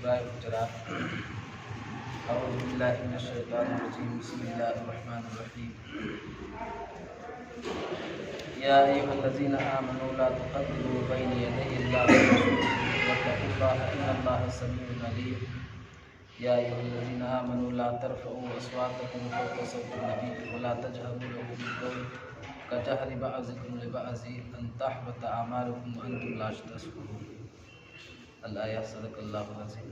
सूरह हुजरात। अऊज़ु बिल्लाहि मिनश शैतानिर रजीम। बिस्मिल्लाहिर रहमानिर रहीम। या अय्युहल्लज़ीना आमनू ला तुक़द्दिमू बैना यदयिल्लाहि व रसूलिही वत्तक़ुल्लाहा इन्नल्लाहा समीउन अलीम। या अय्युहल्लज़ीना आमनू ला तर्फ़अू अस्वातकुम फ़ौक़ा सौतिन नबी व ला तजहरू लहू बिल-क़ौल कजहरि बअज़िकुम लिबअज़ि अन तहबता अमालुकुम व अंतुम ला तशऊरून। अल-आया। सदक़ल्लाहुल अज़ीम।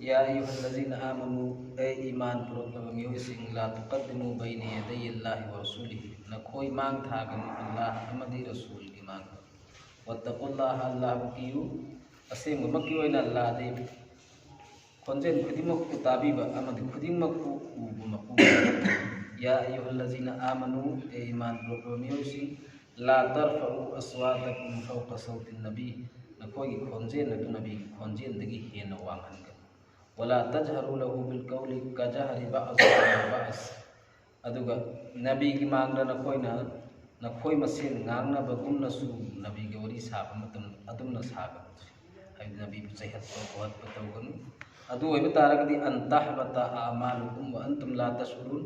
या अय्युहल्लज़ीना आमनू ए ईमान पुरखलबा मियोइसिंग ला तुक़द्दिमू बैना यदयिल्लाहि व रसूलिही नखोई मांग थागनु अल्लाह अमदी रसूल की मांग वत्तक़ुल्लाहा अल्लाहबु कियु असेंबमक्की ओइना अल्लाहदे खोंजेल खुदिमक्कु ताबीबा अमदी खुदिमक्कु उबु मकु। या अय्युहल्लज़ीना आमनू ए ईमान पुरखलबा मियोइसिंग ला तर्फ़अू अस्वातकुम फ़ौक़ा सौतिन नबी नखोई खोंजेल अदु नबी खोंजेलदगी हेन्ना वांगहनगनु वला तजहरु लहू बिल-क़ौलि कजहरि बअज़िकुम लिबअज़ अदुगा नबी की मांगना नखोई मसेन गांगनाबगुमनसु नबी के वरी साबा मतम अदुमना सागनु हाय नबी चैहत्ता बहत्ता तौगनु अदु ओइबा तारगदि अन तहबता अमालुकुम व अंतुम ला तशऊरून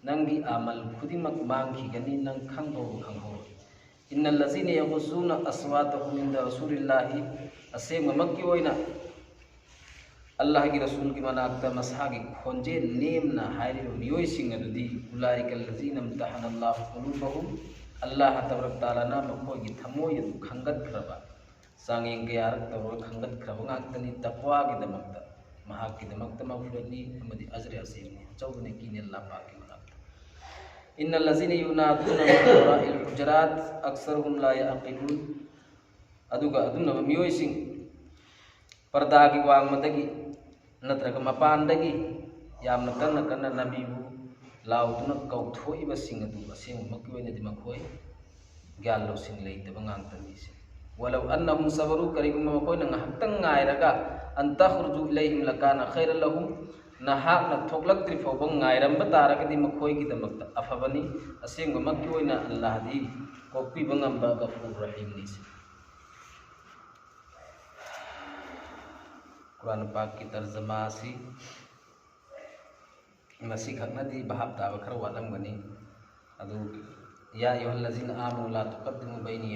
नंगी अमल खुदिमक मांगखिगनी नंग खंगबो खंगहो। इन्नल्लज़ीना यग़ुज़्ज़ूना अस्वातहुम इंदा रसूलिल्लाहि असेंबमक्की ओइना अल्लाह की रसूल की मनाक्ता मसागी खोंजे नेमना हायरिबा मियोइसिंग अदुदी उलाइकल्लज़ीना इम्तहनल्लाहु क़ुलूबहुम अल्लाह तबारक तआलाना मखोगी थमोय अदु खंगतख्रबा सांगें कयारक तौर खंगतख्रबा ngaktani तक़वागिदमक्ता महाकिदमक्ता मग़फ़िरतनी अमदी अजर असीमनी चौदने कीने अल्लाह पाक की मनाक्ता। इन्नल्लज़ीना युनादूना मिन वराइल हुजरात अक्सरुहुम ला यअक़िलून अदुगा अदुनबा मियोइसिंग पर्दागी वांगमदगी नत्रगा मपानदगी यामना कन्ना नबीबु लाउदुना कौथोइबसिंग अदु असेंबमक्की ओइनदि मखोई ग्यान लौसिंग लैतबा ngaktaniसे वलौ अन्नहुम सबरू करिगुम मखोइना ngahaktang ngairaga an takhruju ilayhim lakana khairan lahum nahakna thoklaktri fawba ngairamba taragadi makhoigidamakta afabani asengbamक्की ओइना अल्लाहदि कोक्पिबा ngamba Ghafoor रहीम निसे। कुरान पाक की तर्जमा से मसी खकनदी भाव ताब खर वालमगनी अदु या अय्युहल्लज़ीना आमनू ला तुक़द्दिमू बैना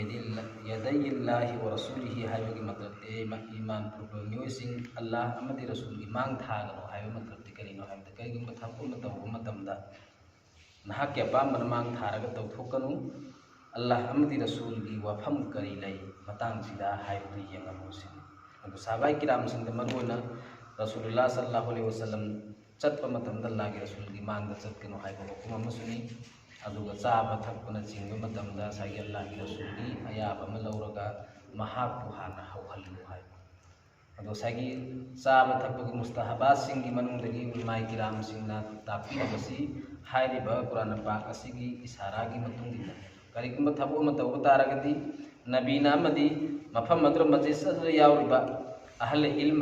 यदयिल्लाहि व रसूलिही हायबगी मतलब ते ईमान पुरखलबा मियोइसिंग अल्लाह अमदी रसूल की मांग थागनो हायबा मतलब ते करिनो हायबदा करिगुम्बा थबक अमा तौबा मतमदा नहाक्की अपाम्बना मांग थारगा तौथोकनु अल्लाह अमदी रसूल की वफम करी लई मतांगसिदा हायबदु येंगमुसिंग अदु साहबाई किराम सिंह मरुना रसूलुल्लाह सल्लल्लाहु अलैहि वसल्लम चटपा मतमदा अल्लाह की रसूल की मांग चटकनो हायबा हुकुम अमसुनी अदुगा चाबा थकपना चिंगबा मतमदा सागी अल्लाह की रसूल की अयाबा अमा लौरगा महाकु हाना हौहल्लु हायबा अदु सागी चाबा थकपगी मुस्तहबातसिंगी मनुंगदगी उलमाए किराम सिंहना ताकपिरबसी हायरिबा कुरान पाक असिगी इशारागी मतुंगिदा करिगुम्बा थबक अमा तौबा तारगदी नबीना अमदी मफम मद्र मजिस यावरिबा अहल इल्म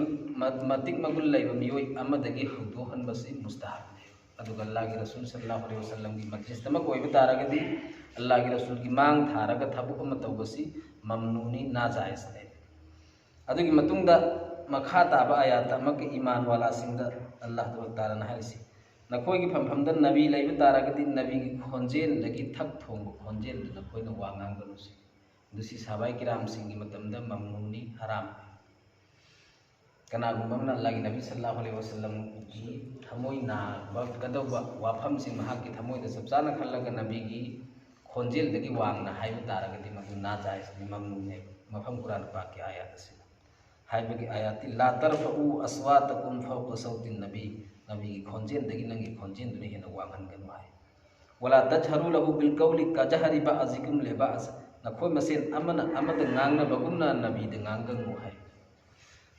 मतिक मगुल लैबा मियोई अमदगी हौदोहनबसी मुस्तहब अदुगा अल्लाह की रसूल सल्लल्लाहु अलैहि वसल्लम की मजलिस तमक ओइबा तारगदी अल्लाह की रसूल की मांग थारगा थबक अमा तौबसी ममनूनी नाजायज ले अदुगी मतुंगदा मखा ताबा आयात अमक ईमान वाला सिंगदा अल्लाह तआला ना हारिसि नखोई फमफमदा नबी लैबा तारगदी नबी की खोंजेल लगी थक थोंग खोंजेल नखोइना वांगांगनुसि दुसी साहबाई किराम सिंगी मतमदा ममनूनी हराम कनागुम्बा अमना अल्लाह की नबी सल्लल्लाहु अलैहि वसल्लम की थमोई नाबा गदौबा वाफमसिंग महाक्की थमोइदा चपचाना खल्लगा नबी की खोंजेलदगी वांगना हायबा तारगदी मदु नाजायजनि ममनूने मफम कुरान पाक की आयत असिदा हायबगी आयति ला तर्फ़अू अस्वातकुम फ़ौक़ा सौतिन नबी नबी की खोंजेलदगी नंगी खोंजेलदुनि हेन्ना वांगहनगनु हाय वला तजहरु लहू बिल-क़ौलि कजहरि बअज़िकुम लिबअज़ नखोई मसेन अमना अमदा ngaंगनाबगुमना नबीदा ngaंगनु हाय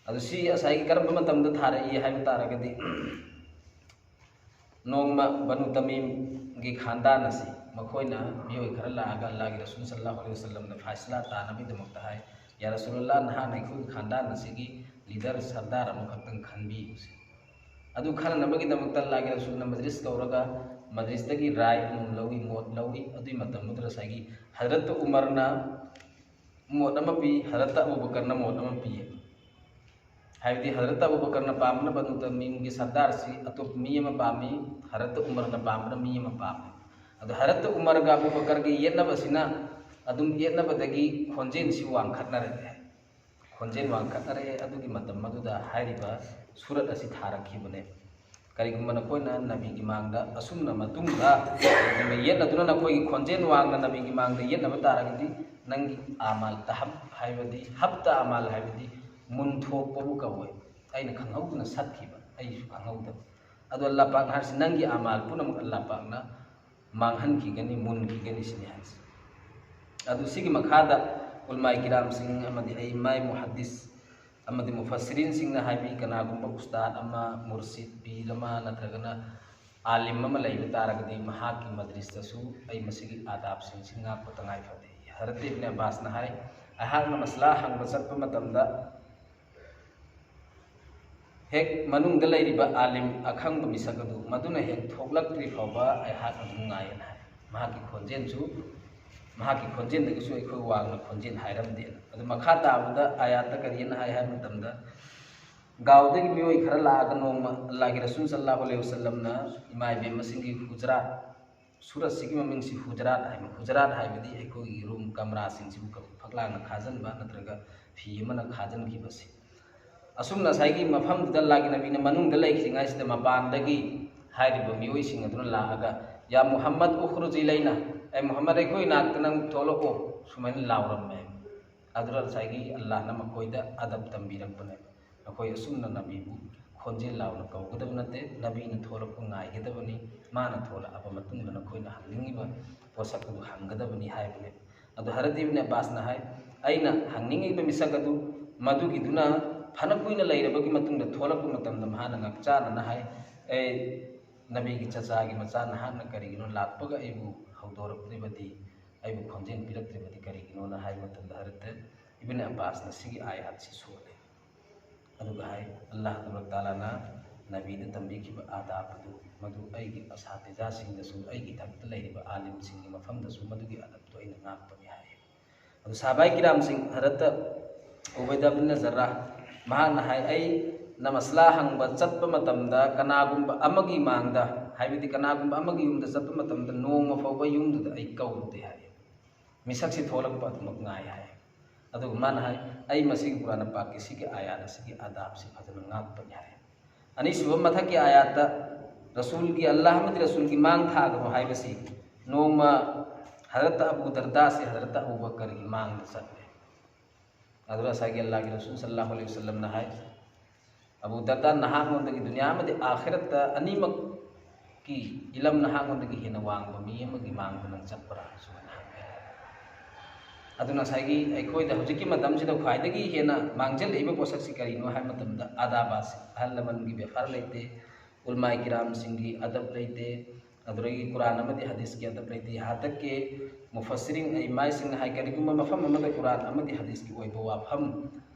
अदु सी असाई करब मतमदा थारई हायबा तारगदी नोंमा बनु तमीम की खानदान असी मखोइना मियोई खर लागा अल्लाह की रसूल सल्लल्लाहु अलैहि वसल्लम ने फैसला तानबीदमक्ता हाय या रसूलुल्लाह नहा नैखुई खानदान असिगी लीडर सरदार अमखक्तंग खनबी अदु खननबगीदमक्ता अल्लाह की रसूल ने मजलिस कौरगा मजलिसदगी राय लौई मोट लौई अदुई मतम सागी हजरत उमरना मोट पी हजरत अबूबकर मोट पी है हजरत अबूबकर पामन बनुद मीम सरदार से अतोप मी पामी हजरत उमर पामन मी पामे अद हजरत उमर अबूबकर की येनबसिना अदुम येनबदगी खोंजेन सि वांखतनरे खोंजेन वांखतनरे अदुगी मतम मदुदा हाइरिबा सूरत असि थारखिबने करिगुम नकोइना नबी की मांगदा असुमना मतुंगा येनदुना नकोइ खोंजेन वांगना नबी की मांगदा येनब तारगदी नंगी आमाल तहब हाइबदी हब्ता आमाल हाइबदी मुनथोपबु कवय अइना खंगौदना सत्खिबा अइसु खंगौदा अदो अल्लाह पाक हरसि नंगी आमाल पुनम अल्लाह पाकना मांगहनखिगनी मुनखिगनी सिनि हरसि अदु सिगी मखादा उलमाई किराम सिंह अमदी अइमाई मुहद्दिस अमदी मुफस्सिरीन सिंह हाइबी कनागुंबा उस्ताद अमा मुर्शिद पीर अमा नत्रगना आलिम अमा लैबा तारगदी महाकी मदरिसतसु अइ मसिगी आदाब सिंह सिंगा पतंगाई फदे हजरत इब्न अब्बास ना हाय अहांगना मसला हंगबा चटपा मतमदा हेक मनुंगदा लैरिबा आलिम अखंग मिसक अदु मदुना हेक थोकलक्त्रि फावबा अहाक अदु ngayen हाय महाकी खोंजेनसु महाकी खोंजेनदगिसु अखोय वांगना खोंजेन हायरमदे अदु मखा ताबदा आयात करियन हाय हाय मतमदा गावदगी मियोय खरा लागा नोंमा अल्लाह की रसूल सल्लल्लाहु अलैहि वसल्लम ना इमाय बेमसिंगी हुजरात सूरत सिगी ममिंगसि हुजरात हाइबदी अखोय रूम कमरा सिंगसिबु फकलांगना खाजनबा नत्रगा फी अमना खाजनखिबसि असुमना साइगी मफमदुदा लागी नबीना मनुंगदा लैखिङाइसिदा मपानदगी हाइरिबा मियोयसिंग अदुना लागा या मुहम्मद उखरुज इलैना ए मुहम्मद अखोय नाक्ता नंग थोलको सुमैन लावरम्मे अदुरा साइगी अल्लाह ना मखोयदा अदब तंबीरकपने अखोय असुमना नबीबु खोंजेल लावना कौगदब नते नबीना थोलको ngaigदबनी माना थोला अब मतुंगना नखोयना हंगिंगिबा पोसकदु हंगदबनी हाइबने अदु हरत इब्न अब्बास ना हाय अइना हंगिंगिबा मिसकदु मदुगिदुना फना कुइना लैरबगी मतुंगदा थोलकु मतमदा महाना ngakchana ना हाय ए नबी की चचा की मचा नहाना करिगिनो लापगा एबु हौदोरक्त्रिबदी एबु खोंजेन पिरक्त्रिबदी करिगिनो ना हाय मतमदा हरत इब्न अब्बास ना सिगी आयात सि सोले अदुगा हाय अल्लाह तआला ना नबीदा तंबीखिबा आदाब अदु मदु अइगी असातिजा सिंगदसु अइगी थक्ता लैरिबा आलिम सिंगी मफमदसु मदुगी अदब तो अइना ngakपनि हाय अदु साहाबाई किराम सिंह हरत उबैदा बिन जर्राह महाना हाय अइ नमस्ला हंगबा चटपा मतमदा कनागुंबा अमगी मांगदा हाइबदी कनागुंबा अमगी युमदा चटपा मतमदा नोंमा फावबा युमदुदा अइ कौरुदे हाय मिसक्सि थोलकपा अदुमक ngaय हाय अदुगा माना हाय अइ मसिगी कुरान पाक की सिगी आयात सिगी आदाब से फजना ngakपनि हाय अनिसुबा मथकी आयात रसूल की अल्लाह मदि रसूल की मांग थागनो हाइबसी नोंमा हजरत अबू दरदा से हजरत अबू बकर की मांग चले अदुरा सागी अल्लाह की रसूल सल्लल्लाहु अलैहि वसल्लम ना हाय अबू दरदा नहांगोंदगी दुनिया में आखिरत अनीमक की इलम नहांगोंदगी हेना वांगबा मी अमगी मांगबा नंग चटपरा सुमना अदुना सागी अखोयदा हजिकी मतमसिदा ख्वाइदगी हेना मांगजलइबा पोसकसि करिनो हाय मतमदा आदाबासि अहल लमनगी बेफार लेते उलमाई किराम सिंगी अदब लेते अदुरगी कुरान अमदी हदीस की अदब लेते यहाँ तक के मुफस्सिरीन अइमाई सिंग हाय करिगुम मफम अमदा कुरान अमदी हदीस की ओइबा वाफम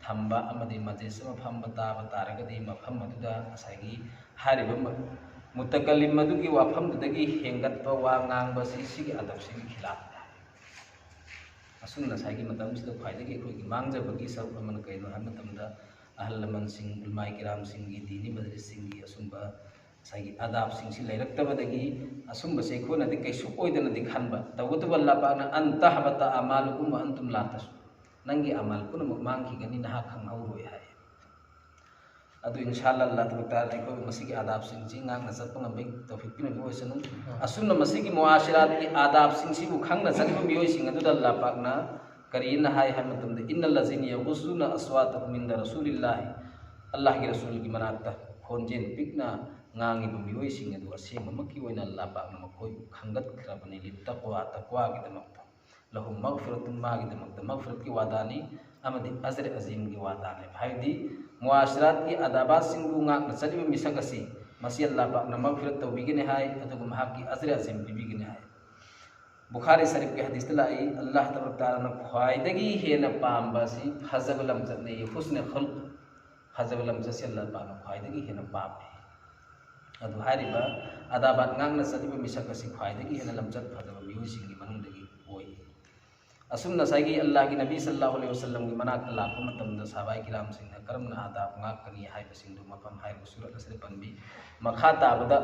थंबा अमदी मजलिस मफम ताबा तारगदी मफम अदुदा सागी हारिबा मुतकल्लिम मदुगी वाफम दुदगी हेंगतबा वा ngang सिगी अदब सिगी खिलाफ असुमना सागी मतमसिदा ख्वाइदगी अखोयगी मांगजबगी सरुक अमन कइनो हाय मतमदा अहल लमन सिंग उलमाई किराम सिंगी दीनी मजलिस सिंगी असुमबा सागी आदाब सिंगसि लैरक्तबदगी असुमबसे अखोयनादि कैसु ओइदनादि खनबा तवदुबा अल्लाह पाकना अंतहबता अमालुकुम व अंतुम ला तशु नंगी अमाल पुनमक मांगखिगनी नहा खंगहौरोय हाय अदु इंशाअल्लाह अल्लाह तआला अखोय मसिगी आदाब सिंगसि ngakna चटपा ngambay तौफीक पिनबि ओइसनु असुमना मसिगी मुआशिरात की आदाब सिंगसिबु खंगना चटपा मियोय सिंग अदुदा अल्लाह पाकना करियना हाय हाय मतमदा इन्नल लजीना यगुस्सुना अस्वातहुम मिन रसूलिल्लाह अल्लाह की रसूल की मनाक्ता खोंजेन पिकना ngangiba miyoy sing adu asemamaki oina Allah pakna makoy khanggatkrabani littaqwa taqwagidamakta lahum maghfiratun magidamakta maghfirat ki wadani amadi ajr azim ki wadani haidi muasharat ki adabat singbu ngakna chaliba misakasi masi Allah pakna maghfirat tawbigine hay aduga mahaki ajr azim bibigine hay Bukhari शरीफ के हदीस लाई अल्लाह तबारक तआला ने ख्वाइदगी हेना पाम्बा सी फजब लमजत ने हुस्न खल्क फजब लमजत से अल्लाह पाक ख्वाइदगी हेना palm अदु हारिबा अदाबाद ngang चलिबा मिसक असि ख्वाइदगी हेना लमचत फदबा मियुसिंगी मनुंदगी ओइ असुमना साइगी अल्लाह की नबी सल्लल्लाहु अलैहि वसल्लम की मनाक लाको मतमदा साबाई किराम सिंह करमना आदाब ngakani हाइबा सिंधु मफम हाइबा सूरत असरे पनबी मखा ताबदा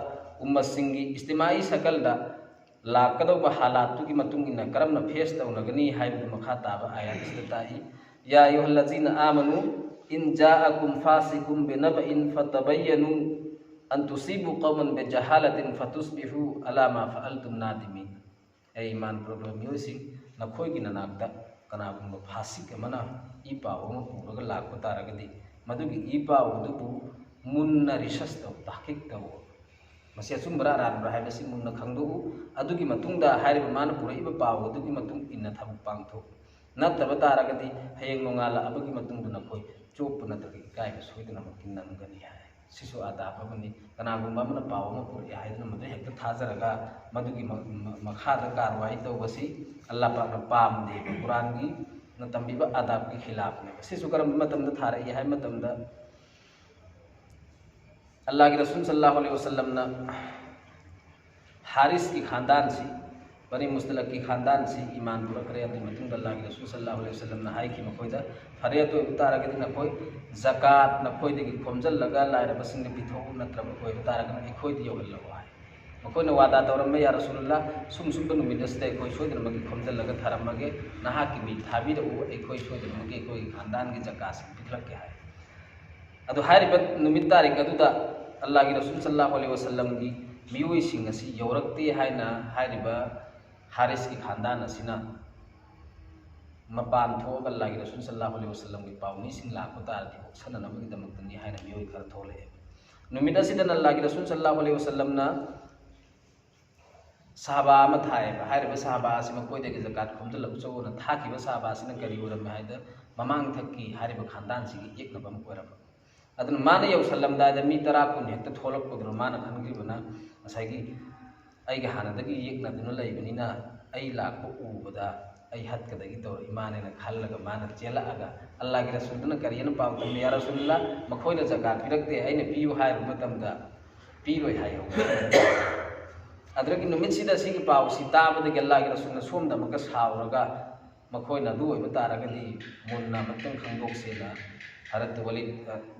उम्मत सिंगी इस्तिमाई सकलदा लाकदोबा हालातु की मतुंगिना करमना फेस तौनगनी हाइबा मखा ताबा आयात सिताई या अय्युहल्लज़ीना आमनु इन जाअकुम फासिकुम बिनबइन फतबय्यनु अन तुसीबु कौमन बिजहालतिन फतुस्बिहु अला मा फअलतुम नादिमीन। ए ईमान प्रॉब्लम योसिंग नखोई ननाकता कनागुंबा फासिक मना ई पाव अमा पुरगा लाक्पा तारगदी मदुगी ई पाव दुबु मुन्ना रिसर्च तौ ताकिक तौ मसे अचुंबरा अरानबरा हाइबसि मुन्ना खंगदोउ अदुगी मतुंगदा हाइरिबा माना पुरैबा पाव अदुगी मतुंग इन्ना थबुक पांगथो नत्तबा तारगदी हयेंग नोंगाला अबगी मतुंगदा नखोई चोप नतगी कायबा सोइदना मकिन्नमगनी हाय सिसु आदाब अमनि कनागुंबा मना पाव अमा पुरै हाइदना मदु हेक्ता थाजरगा मदुगी मखादा कारवाई तौबसि अल्लाह पाकना पामदे कुरान की तंबीबा आदाब के खिलाफ ने सिसु करम मतमदा थारई हाय मतमदा अल्लाह के रसूल सल्लल्लाहु अलैहि वसल्लम ना हारिस की खानदान सी बनी मुस्तलक की खानदान सी ईमान पूरा करे अति मतुंग अल्लाह के रसूल सल्लल्लाहु अलैहि वसल्लम ना हाई की मकोइदा फरे तो उतारगे न कोई ज़कात न कोई देगी खोमजल लगा लायरा बसिंग पिथो नत्रब कोई उतारगे न कोई दियो हल्लो हाय मकोइना वादा तौरम या रसूलुल्लाह सुम सुम बनु मिदस्ते कोई सोइदन मगे खोमजल लगा थरमगे नहा की मी थाबीर उ ए कोई सोइदन मगे कोई खानदान की ज़कात पिथलक के हाय अदु हारिबत नुमित तारिक अदुदा अल्लाह के रसूल सल्लल्लाहु अलैहि वसल्लम की मियोई सिंग असि यौरक्ते हाइना हारिबा हारिस की खानदान असिना मपान थोग अल्लाह के रसूल सल्लल्लाहु अलैहि वसल्लम की पावनी सिंग लाको तारदी ओक्सन नमगी दमकतनी हाइना मियोई खर थोले नुमित असिदन अल्लाह के रसूल सल्लल्लाहु अलैहि वसल्लम ना साहबा अमा थाए हारिबा साहबा असिमा कोइदगी ज़कात खोमजल उचौना थाकिबा साहबा असिना करी उरम हाइदा ममांग थक्की हारिबा खानदान सिगी एकनबम कोरब अदुन माना यौसल्लमदादा मी तरा कुन हेक्ता थोलकपदुन माना खनगिबना असैगी अइगे हानदगी येकनदुन लैबनिना अइ लाको उबदा अइ हत्कदगी तौर इमानेना खल्लगा माना चेलागा अल्लाह के रसूलना करियन पावतम या रसूलल्लाह मखोइना ज़कात पिरक्ते अइना पियु हाइबा मतमदा पिरोइ हाइयो अदरगी नुमितसिदा सिगी पावसि ताबदगी अल्लाह के रसूलना सोमदा मका सावरगा मखोइना दु ओइबा तारगदी मुन्ना मतंग खंगदोक्सेना हरत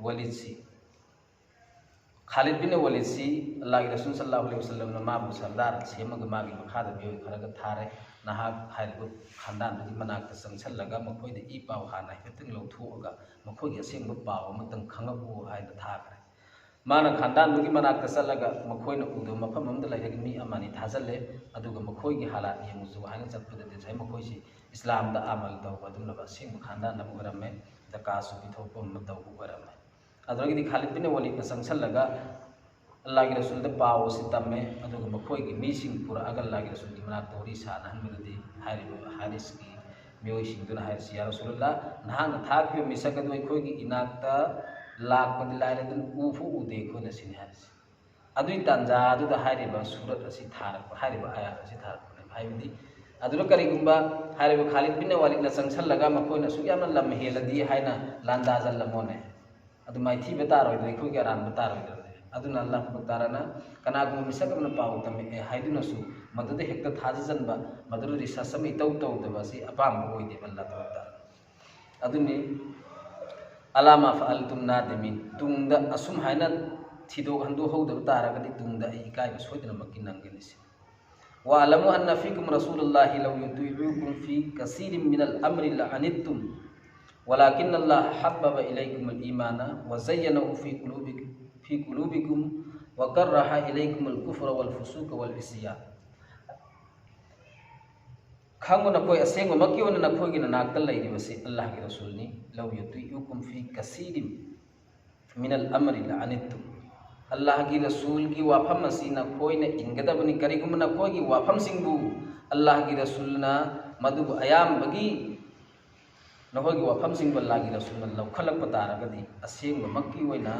वलिद सी खालिद बिन वलिद सी अल्लाह के रसूल सल्लल्लाहु अलैहि वसल्लम ने माबु सरदार सेमगा मागी मखादा बियो खरगा थारे नहा हाइबु खानदान दि मनाक संगसलगा मखोइदे ई पाव हाना हेतंग लौथोगा मखोइगे असेंग पाव मतंग खंगबु हाइद थाखरे माना खानदान दुगी मनाक चलगा मखोइना उदो मफम अमदा लैरगे मी अमानी थाजल्ले अदुगा मखोइगे हालात येमुजु हाइना चटपदे छै मखोइसि इस्लाम दा अमल तौबा दुनबा असेंग खानदान नबुगरमे ज़कात पिथोप मतौ गरम अदरगी खालिद बिन वलिद संगसलगा अल्लाह के रसूल दा पाव से तमे अदुगा मखोइगे मीसिंग पूरा अगल अल्लाह के रसूल की मनाक तोरी साना हनबदि हारिबा हारिस की मियोइसिंग दुना हारिस या रसूलल्लाह नहाना थाकियो मिसक अदु खोइगे इनाकता लाकपदि लाइरदन उफु उदे खोना सिनि हारिस अदुई तंजा अदुदा हारिबा सूरत असि थारक हारिबा आयात असि थारक हाइबदि अदुरा करिगुंबा हारिबा खालिद बिन वलिद संगसलगा मखोइना सुयामना लम हेलदि हाइना लांदाजल लमोने अदु माइथी बतारोइदे खोइगे अरान बतारोइदे अदुना अल्लाह ताराना कनागुम मिसकमना पाव तमे हाइदुनसु मदुदे हेक्ता थाजजनबा मदुरु रिससम इतौ तौदबसि अपाम ओइदे अल्लाह तारा अदुनि अलामा फअलतुम नादिमिन तुंगदा असुम हाइना थिदो हंदो हौदब तारगदि तुंगदा इकाइबा सोइदना मकिनंगनिसि वालमु अन्ना फीकुम रसूलुल्लाहि लौ युतीउकुम फी कसीरिम मिनल अम्रि लअनित्तुम वलाकिन्नल्लाह हब्बब इलैकुमुल ईमान व ज़य्यनहु फी कुलूबिकुम व कररहा इलैकुमुल कुफ्र वल फुसूक वल इस्यान खांगो नकोय असेंग मकियोन नखोगी नाकल लैरिबसि अल्लाह के रसूलनी लौ युतीउकुम फी कसीरिम मिनल अम्रि लअनित्तुम अल्लाह की रसूल की वाफम असी नखोइना इनगदबनि करिगुम नखोगी वाफम सिंगबु अल्लाह की रसूलना मदुब अयामबगी नखोगी वाफम सिंगबु अल्लाह की रसूलना लौखलक तारगदि असेंग मक्की ओइना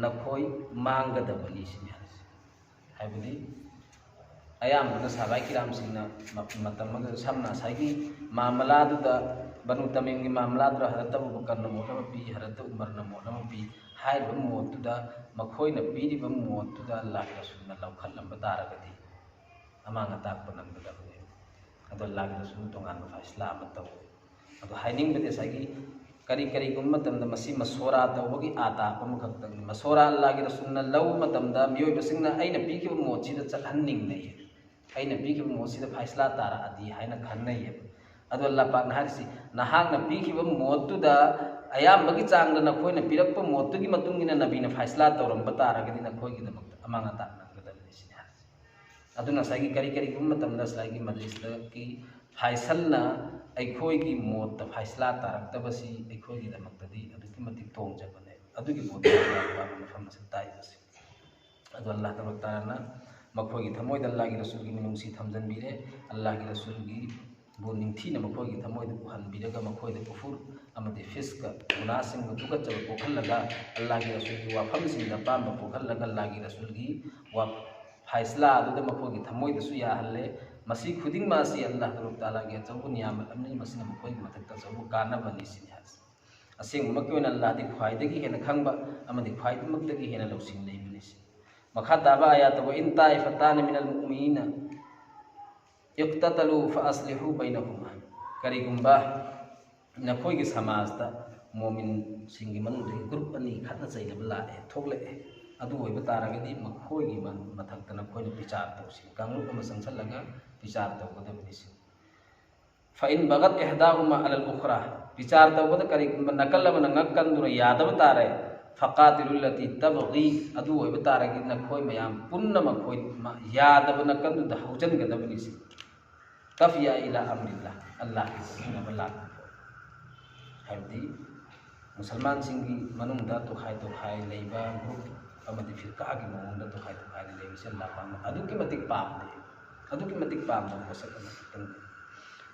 नखोई मांगदबनि सिनि हाइबदि अयामबना साबाई किराम सिंगना मतमग समना साइगी मामलादुदा बनु तमीम की मामलात हरत अबू बकर न मोट पी हरत उमर न मोट पी हाइब मोतुदा मखोइना पीरिब मोतुदा अल्लाह के रसूलना लौखल्लंब तारगदी अमांग अताक नंगदबने अदो अल्लाह के रसूल तोंगान फैसला अम तौ अदो हाइनिंगबदे सागी करी करी गुम मतमदा मसी मसोरा तौबगी आता अमखक्तंग मसोरा अल्लाह के रसूलना लौ मतमदा मियोइबसिंगना अइना पीखिब मोतसिदा चलहन्निंगनै अइना पीखिब मोतसिदा फैसला तारा अदी हाइना खन्नै अदो अल्लाह पाकना हारिसि नहाकना पीखिब मोतुदा अयाबगी चांगदा नखोइना पिरक्प मोतुगी मतुंगिना नबीना फैसला तौरंब तारगदी नखोइगिदमक्ता अमांग अताक नंगदबने सिने हारिसि अदुना सागी करी करी गुम मतमदा सागी मजलिसदा की फैसलना अखोइगी मोत फैसला तारक्तबसी अखोइगिदमक्तदी अदुकी मतिक तोंगजबने अदुगी मोत मफम ताइबसी अदु अल्लाह तबारक ताला मखोइगी थमोइद अल्लाह की रसूल की मिनुंसी थमजनबीरे अल्लाह की रसूल की बो निंथीना मखोइगी थमोइद पुहनबीरगा मखोइद कुफुर अमदि फिस्क गुनासिंग तुगचब पोखलगा अल्लाह की रसूल की वाफमसिंग पाम पोखलगा अल्लाह की रसूल की वा फैसला अदुद मखोइगी थमोइदसु याहल्ले मसी खुदिंग मासी अल्लाह तबारक ताला की अचौब नियामत अमनि मसिना मखोइगी मथक्ता अचौब कानबनि सिने हास असेंगमकि ओइना अल्लाह दी ख्वाइदगी हेना खंगबा अमदि ख्वाइदमक्तगी हेना लौसिंग लेबिनि मखा ताबा आयात व इन ताइफतान मिनल मुमिनीना इक्ततलु फअस्लिहु बैनहुमा करिगुंबा नखोइगी समाजदा मोमिन सिंगी मनुंग ग्रुप अनि खतना चैलब लाए थोकले अदु होइबा तारगदी मखोइगी मथक्ता नखोइना विचार तौसि कांगरुप अमा संगसलगा विचार तौगदबनि सि फ़इन बगत इहदाहुमा अलल उखरा विचार तौबद करिगुंबा नकल अमा नंगकंदुना यादब तारे फ़क़ातिलुल्लती तबगी अदु होइबा तारगदी नखोइ मयाम पुन्ना मखोइ यादब नकंदुदा हौजनगदबनि सि तफिया इला अमरिल्लाह अल्लाह की सुन्नत लाग हाइबदी मुसलमान सिंगी मनुंगदा तो खाय लेबा ग्रुप अमदि फिरकागी मनुंगदा तो खाय लेबिसे अल्लाह पाम अदुकी मतिक पाम वसकना तंग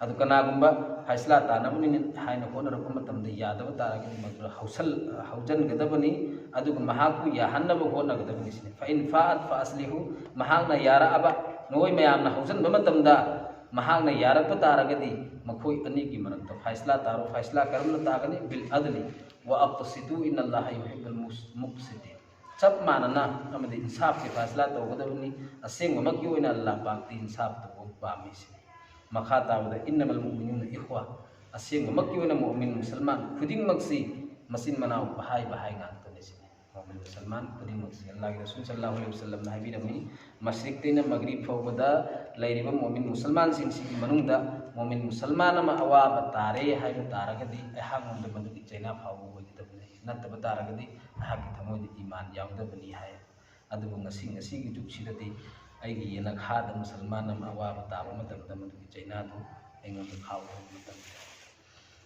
अदु कनागुंबा फैसला तानबनि हाइना होनरप मतमदा यादब तारगदी मदुर हौजनगदबनि अदुग महाकु याहन्नब होनगदबनि सिने फ़इन फ़ाअत फ़अस्लिहु महाकना याराअबा नोइ मयामना हौजनब मतमदा महाकना यारप तारगदी मखोइ अनी की मरक्ता फैसला तारो फैसला करमना तागनी बिल अदली व अक़सितु इन्नल्लाह युहिब्बुल मुक़सितीन सब मानना अमदि इंसाफ के फैसला तौगदबनि असेंगमकि ओइना अल्लाह पाकती इंसाफ तौ पामिसि मखा ताबदा इन्नमल मुमिनुना इख्वा असेंगमकि ओइना मुमिन मुसलमान खुदिंगमक्सि मसिन मनाव बहाय गांतने सिने मुमिन मुसलमान खुदिंगमक्सि अल्लाह के रसूल सल्लल्लाहु अलैहि वसल्लम ना हाबिरमी मशरिकतेना मगरिब फौबदा लैरिबा मुमिन मुसलमान सिंगसिगी मनुंगदा मुमिन मुसलमान अमा अवाबा तारे हाइबा तारगदी अहांगोंदा मदुगी चैना फावबा ओइगदबनि नत्तबा तारगदी अहांगी थमोइदा ईमान याउदबनि हाय अदुबु ngasi जुगसिददी अैगी येनखादा मुसलमान अमा अवाबा ताबा मतमदा मदुगी चैनादु अैंगोंदा फावबा मतम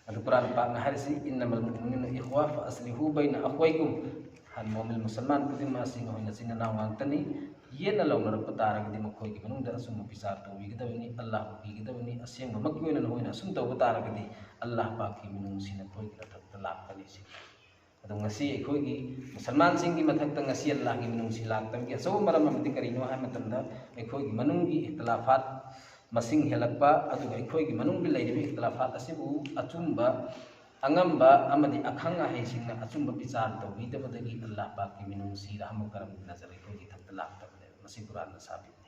अदु कुरान पाकना हारिसि इन्नमल मुमिनुना इख्वा फअस्लिहु बैना अख्वैकुम हन मुमिन मुसलमान खुदिंमा सिंग होइना चिनानाव गांतनी येना लौनरप तारगदी मखोइगी मनुंगदा असुम विचार तौबिगदबनि अल्लाह बिगदबनि असेंगमकि ओइना होइना असुम तौबा तारगदी अल्लाह पाककी मिनुंगसिना खोइगी रथक्ता लाक्कनि सि अदु ngasi अखोइगी मुसलमान सिंगी मथक्ता ngasi अल्लाह की मिनुंगसि लाक्तबगी असौ मरम अमदि करिनो हाय मतमदा अखोइगी मनुंगी इख्तिलाफात मसिंग हेलक्पा अदुगा अखोइगी मनुंगी लैरिबि इख्तिलाफात असिबु अचुंबा अंगंबा अमदि अखंग अहैसिंगना अचुंबा विचार तौबिदबदगी अल्लाह पाककी मिनुंगसि रहम करम नजर अखोइगी थक्ता लाक्तबने मसि कुरान साबित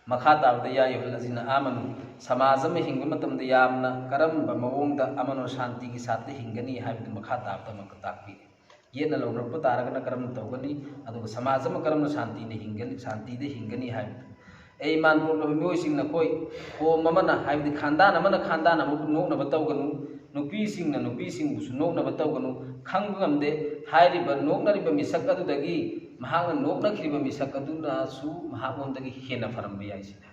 मखा ताबदा या अय्युहल्लज़ीना आमनु समाज में हिंग मतमदा यामना करम मवोंगदा अमन और शांति की साथ हिंगनी हाइबदु मखा ताबदा मक ताकपि येना लौनरप तारगना करम तौगनी अदुगा समाज में करम शांति दे हिंगनी हाइबदु ए ईमान पोलब मियोइसिंगना कोइ होम अमना हाइबदि खानदान अमबु नोकनब तौगनु नुपीसिंगना नुपीसिंगबुसु नोकनब तौगनु खंग ngamde हाइरिबा नोकनरिबा मिसक अदुदगी महांगना नोकनखिरिबा मिसक अदुनासु महांगोंदगी हेना फरमबा याइसिना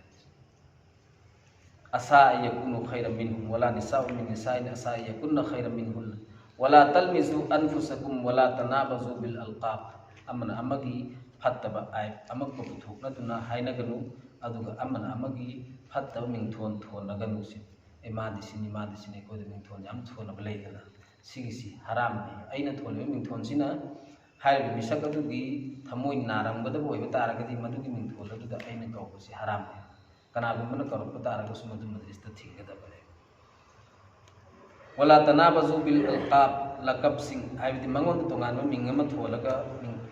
असा यकुनु खैरम मिनहुम वला निसाउ मिन निसाइन असा यकुनु खैरम मिनहुन वला तलमिजु अनफुसकुम वला तनाबजु बिल अलकाब अमन अमगी फत्तबा आय अमक पुथोकनदुना हाइनगनु अदुगा अमन अमगी फत्तबा मिंथोन थोनगनु सि ए मादिसिनी कोइ मिंथोन याम थोनब लेदना सिगिसि हराम ने अइना थोनबे मिंथोन सिना हाइबे मिसक अदुगी थमोइ नारंगदबो होइबा तारगदी मदुगी मिंथोन अदुदा अइना कौबसि हराम ने कनागुंबना कौरप तारगसु मदु मजलिसता थिगदबने wala tanabazu bil alqab lakab sing haibdi mangon tongan ming ama tholaga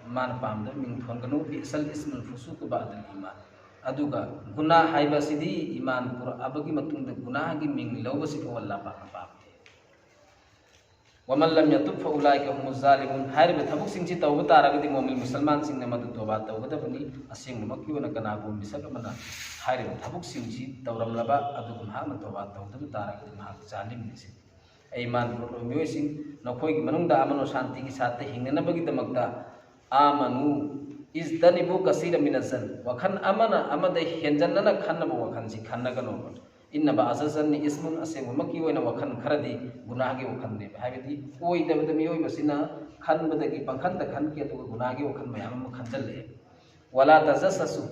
man pamda ming thon kanu bi sal ismul fusuq ba'dal iman aduga guna haiba sidi iman pur abagi matungda guna gi ming lawasi ko walla pa pamte waman lam yatub fa ulaika humuz zalimun haiba thabuk sing chi tawba taraga di mu'min musliman sing na madu toba tawba da bani asing makki wana kana gum bisaka mana haiba thabuk sing chi tawram laba adugum ha na toba tawda taraga di ma zalim ni iman pro sing nakoi manungda amano shanti ki satte hingna bagi damakta amanu izdanibu kasira minazan wakhan amana amada henjanna khanna bo wakhan si khanna gano inna ba asazanni ismun asemu maki oina wakhan kharadi gunah gi wakhan ne habidi oi da mi oi basina khan badagi pangkhan da khan ki to gunah gi wakhan mayam khanjal le wala tajassasu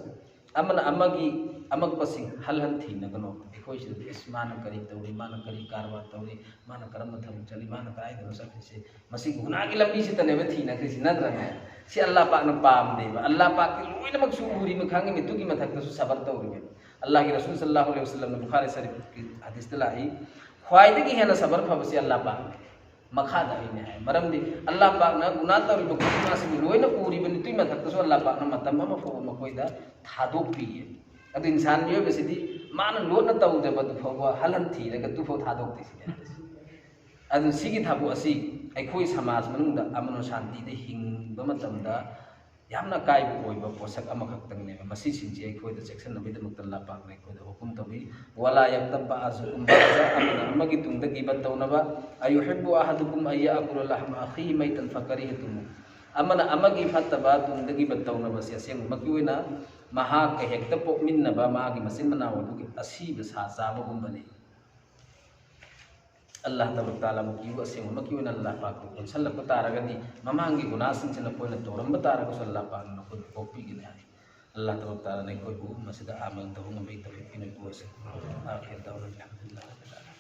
amana amagi amak pasing hal thina gano khoi si ismana kari tawri mana kari karwa tawri mana karam tham chali mana kai da sa se masi guna gi lambi si tane ba thina krisi nadra ne si Allah pak na pam de ba Allah pak ki luina mak suri ma khangi mitu ki mathak su sabar tawri me Allah ki rasul sallallahu alaihi wasallam bukhari sharif ki hadis tilai khwaide ki hena sabar fa si Allah pak makha da ine hai maram di Allah pak na guna tawri ba guna si luina puri ben tu mathak su Allah pak na matam ma fo ma koi da thadok pi adu insan yo besidi mana lona tawde badu fo halan thi daga tu fo thadok ti si adu sigi thabu asi aikhoi samaj manungda amano shanti de hing ba matamda yamna kai bu oi ba posak ama khak tang ne masi sinji aikhoi da section nabi de muktalla pak ne ko da hukum tabi wala yaktabba azukum baza amana amagi tungda gi batawna ba ayuhibbu ahadukum ayya akula lahma akhi maitan fakarihatum amana amagi fattaba tungda gi batawna ba sia seng maki oina maha ka hekta pok minna ba magi masin manaw du asi basa sa ba gumbane Allah taala maki wa sing maki wa Allah pa ko salla ko taraga di mamangi gunasin sina ko na toram batara ko salla pa na ko kopi gina Allah taala ne ko bu masida amang to ngambi to pinu ko sa akhir dawlan alhamdulillah